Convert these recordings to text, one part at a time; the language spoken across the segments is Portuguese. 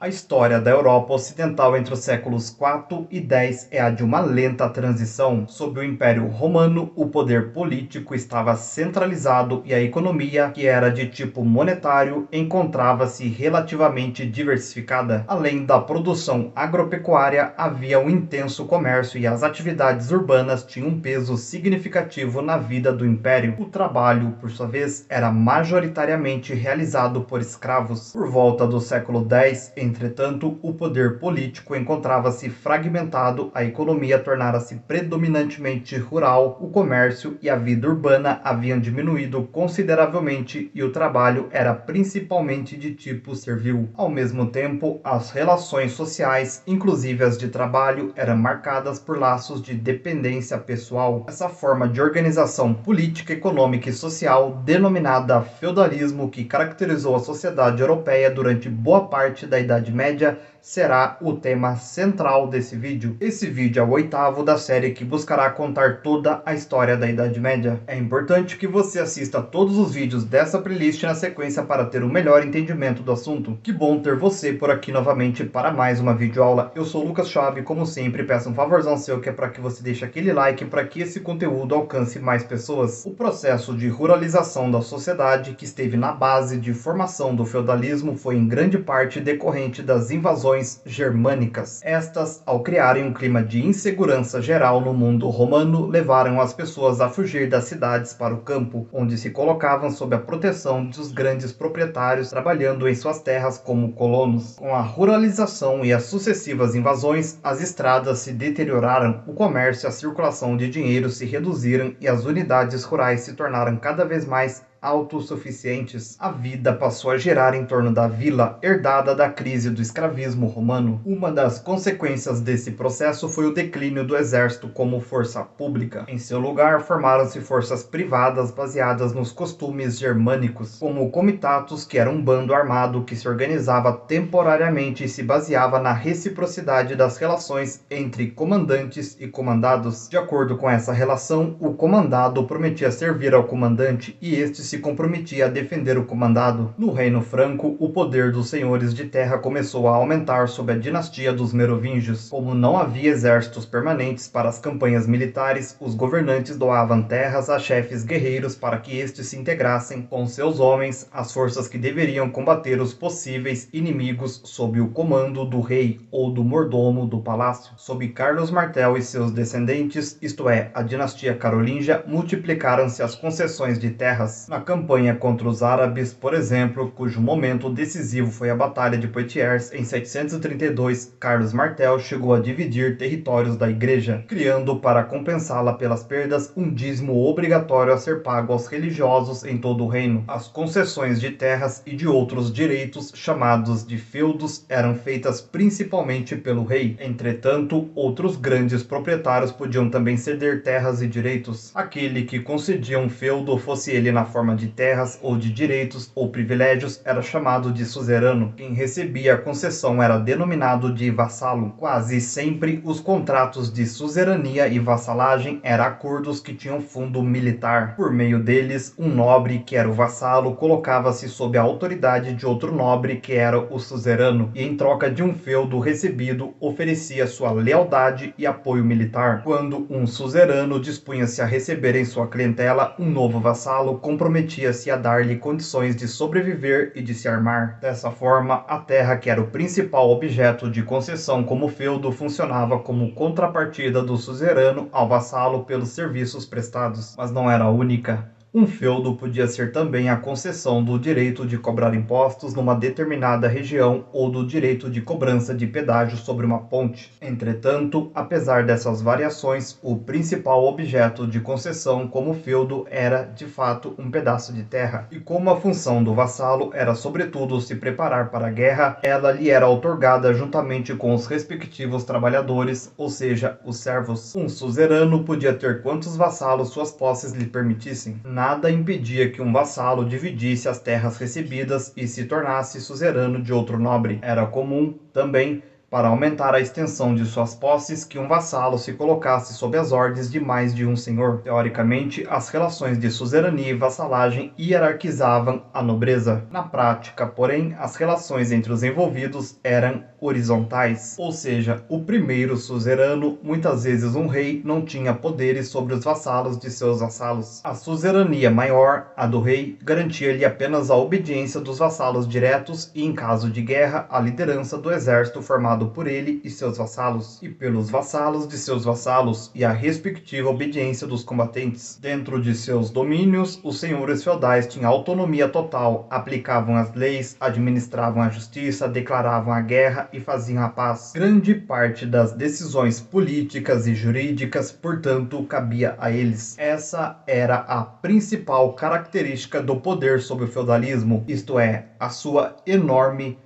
A história da Europa Ocidental entre os séculos IV e X é a de uma lenta transição. Sob o Império Romano, o poder político estava centralizado e a economia, que era de tipo monetário, encontrava-se relativamente diversificada. Além da produção agropecuária, havia um intenso comércio e as atividades urbanas tinham um peso significativo na vida do império. O trabalho, por sua vez, era majoritariamente realizado por escravos. Por volta do século X, entretanto, o poder político encontrava-se fragmentado, a economia tornara-se predominantemente rural, o comércio e a vida urbana haviam diminuído consideravelmente e o trabalho era principalmente de tipo servil. Ao mesmo tempo, as relações sociais, inclusive as de trabalho, eram marcadas por laços de dependência pessoal. Essa forma de organização política, econômica e social, denominada feudalismo, que caracterizou a sociedade europeia durante boa parte da Idade Média, será o tema central desse vídeo. Esse vídeo é o 8º da série que buscará contar toda a história da Idade Média. É importante que você assista todos os vídeos dessa playlist na sequência para ter o melhor entendimento do assunto. Que bom ter você por aqui novamente para mais uma videoaula. Eu sou o Lucas Chave, como sempre peço um favorzão seu que é para que você deixe aquele like para que esse conteúdo alcance mais pessoas. O processo de ruralização da sociedade, que esteve na base de formação do feudalismo, foi em grande parte decorrente das invasões germânicas. Estas, ao criarem um clima de insegurança geral no mundo romano, levaram as pessoas a fugir das cidades para o campo, onde se colocavam sob a proteção dos grandes proprietários trabalhando em suas terras como colonos. Com a ruralização e as sucessivas invasões, as estradas se deterioraram, o comércio e a circulação de dinheiro se reduziram e as unidades rurais se tornaram cada vez mais autossuficientes. A vida passou a girar em torno da vila, herdada da crise do escravismo romano. Uma das consequências desse processo foi o declínio do exército como força pública. Em seu lugar, formaram-se forças privadas baseadas nos costumes germânicos, como o comitatus, que era um bando armado que se organizava temporariamente e se baseava na reciprocidade das relações entre comandantes e comandados. De acordo com essa relação, o comandado prometia servir ao comandante e este se comprometia a defender o comandado. No Reino Franco, o poder dos senhores de terra começou a aumentar sob a dinastia dos Merovingios. Como não havia exércitos permanentes para as campanhas militares, os governantes doavam terras a chefes guerreiros para que estes se integrassem com seus homens às forças que deveriam combater os possíveis inimigos sob o comando do rei ou do mordomo do palácio. Sob Carlos Martel e seus descendentes, isto é, a dinastia carolíngia, multiplicaram-se as concessões de terras. Na campanha contra os árabes, por exemplo, cujo momento decisivo foi a Batalha de Poitiers, em 732, Carlos Martel chegou a dividir territórios da igreja, criando, para compensá-la pelas perdas, um dízimo obrigatório a ser pago aos religiosos em todo o reino. As concessões de terras e de outros direitos, chamados de feudos, eram feitas principalmente pelo rei. Entretanto, outros grandes proprietários podiam também ceder terras e direitos. Aquele que concedia um feudo, fosse ele na forma de terras ou de direitos ou privilégios, era chamado de suzerano. Quem recebia a concessão era denominado de vassalo. Quase sempre os contratos de suzerania e vassalagem eram acordos que tinham fundo militar. Por meio deles, um nobre, que era o vassalo, colocava-se sob a autoridade de outro nobre, que era o suzerano, e em troca de um feudo recebido, oferecia sua lealdade e apoio militar. Quando um suzerano dispunha-se a receber em sua clientela um novo vassalo, comprometia-se a dar-lhe condições de sobreviver e de se armar. Dessa forma, a terra, que era o principal objeto de concessão como feudo, funcionava como contrapartida do suzerano ao vassalo pelos serviços prestados, mas não era a única. Um feudo podia ser também a concessão do direito de cobrar impostos numa determinada região ou do direito de cobrança de pedágio sobre uma ponte. Entretanto, apesar dessas variações, o principal objeto de concessão como feudo era, de fato, um pedaço de terra. E como a função do vassalo era sobretudo se preparar para a guerra, ela lhe era outorgada juntamente com os respectivos trabalhadores, ou seja, os servos. Um suzerano podia ter quantos vassalos suas posses lhe permitissem. Nada impedia que um vassalo dividisse as terras recebidas e se tornasse suzerano de outro nobre. Era comum, também, para aumentar a extensão de suas posses que um vassalo se colocasse sob as ordens de mais de um senhor. Teoricamente, as relações de suzerania e vassalagem hierarquizavam a nobreza. Na prática, porém, as relações entre os envolvidos eram horizontais, ou seja, o primeiro suzerano, muitas vezes um rei, não tinha poderes sobre os vassalos de seus vassalos. A suzerania maior, a do rei, garantia-lhe apenas a obediência dos vassalos diretos e, em caso de guerra, a liderança do exército formado por ele e seus vassalos, e pelos vassalos de seus vassalos, e a respectiva obediência dos combatentes. Dentro de seus domínios, os senhores feudais tinham autonomia total, aplicavam as leis, administravam a justiça, declaravam a guerra e faziam a paz. Grande parte das decisões políticas e jurídicas, portanto, cabia a eles. Essa era a principal característica do poder sobre o feudalismo, isto é, a sua enorme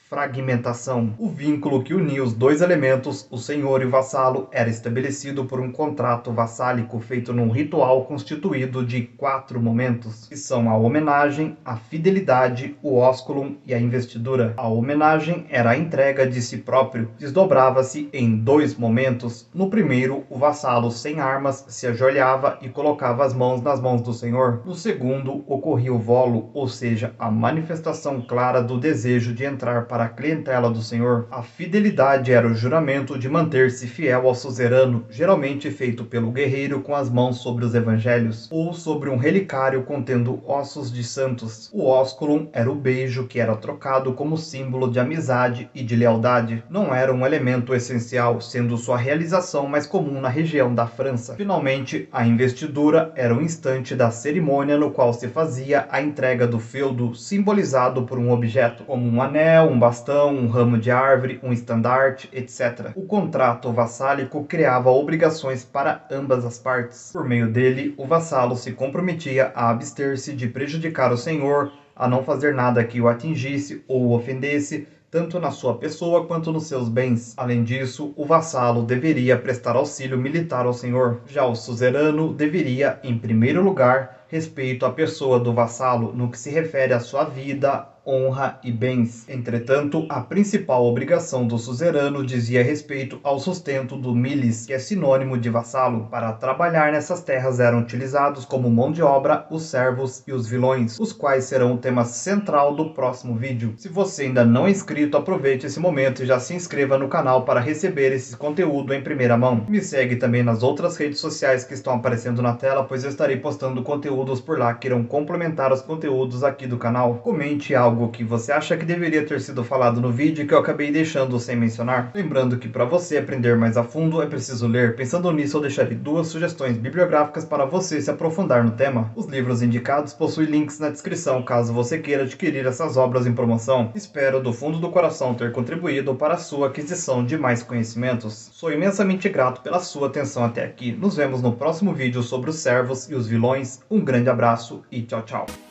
fragmentação. O vínculo que unia os dois elementos, o senhor e o vassalo, era estabelecido por um contrato vassálico feito num ritual constituído de 4 momentos, que são a homenagem, a fidelidade, o ósculum e a investidura. A homenagem era a entrega de si próprio, desdobrava-se em 2 momentos. No primeiro, o vassalo sem armas se ajoelhava e colocava as mãos nas mãos do senhor. No segundo, ocorria o volo, ou seja, a manifestação clara do desejo de entrar para a clientela do senhor. A fidelidade era o juramento de manter-se fiel ao suzerano, geralmente feito pelo guerreiro com as mãos sobre os evangelhos, ou sobre um relicário contendo ossos de santos. O ósculum era o beijo que era trocado como símbolo de amizade e de lealdade. Não era um elemento essencial, sendo sua realização mais comum na região da França. Finalmente, a investidura era o instante da cerimônia no qual se fazia a entrega do feudo, simbolizado por um objeto, como um anel, um bastão, um ramo de árvore, um estandarte, etc. O contrato vassálico criava obrigações para ambas as partes. Por meio dele, o vassalo se comprometia a abster-se de prejudicar o senhor, a não fazer nada que o atingisse ou o ofendesse, tanto na sua pessoa quanto nos seus bens. Além disso, o vassalo deveria prestar auxílio militar ao senhor. Já o suzerano deveria, em primeiro lugar, respeito à pessoa do vassalo no que se refere à sua vida, honra e bens. Entretanto, a principal obrigação do suzerano dizia respeito ao sustento do milis, que é sinônimo de vassalo. Para trabalhar nessas terras eram utilizados como mão de obra os servos e os vilões, os quais serão o tema central do próximo vídeo. Se você ainda não é inscrito, aproveite esse momento e já se inscreva no canal para receber esse conteúdo em primeira mão. Me segue também nas outras redes sociais que estão aparecendo na tela, pois eu estarei postando conteúdos por lá que irão complementar os conteúdos aqui do canal. Comente algo que você acha que deveria ter sido falado no vídeo e que eu acabei deixando sem mencionar. Lembrando que para você aprender mais a fundo é preciso ler. Pensando nisso, eu deixarei 2 sugestões bibliográficas para você se aprofundar no tema. Os livros indicados possuem links na descrição caso você queira adquirir essas obras em promoção. Espero do fundo do coração ter contribuído para a sua aquisição de mais conhecimentos. Sou imensamente grato pela sua atenção até aqui. Nos vemos no próximo vídeo sobre os servos e os vilões. Um grande abraço e tchau, tchau.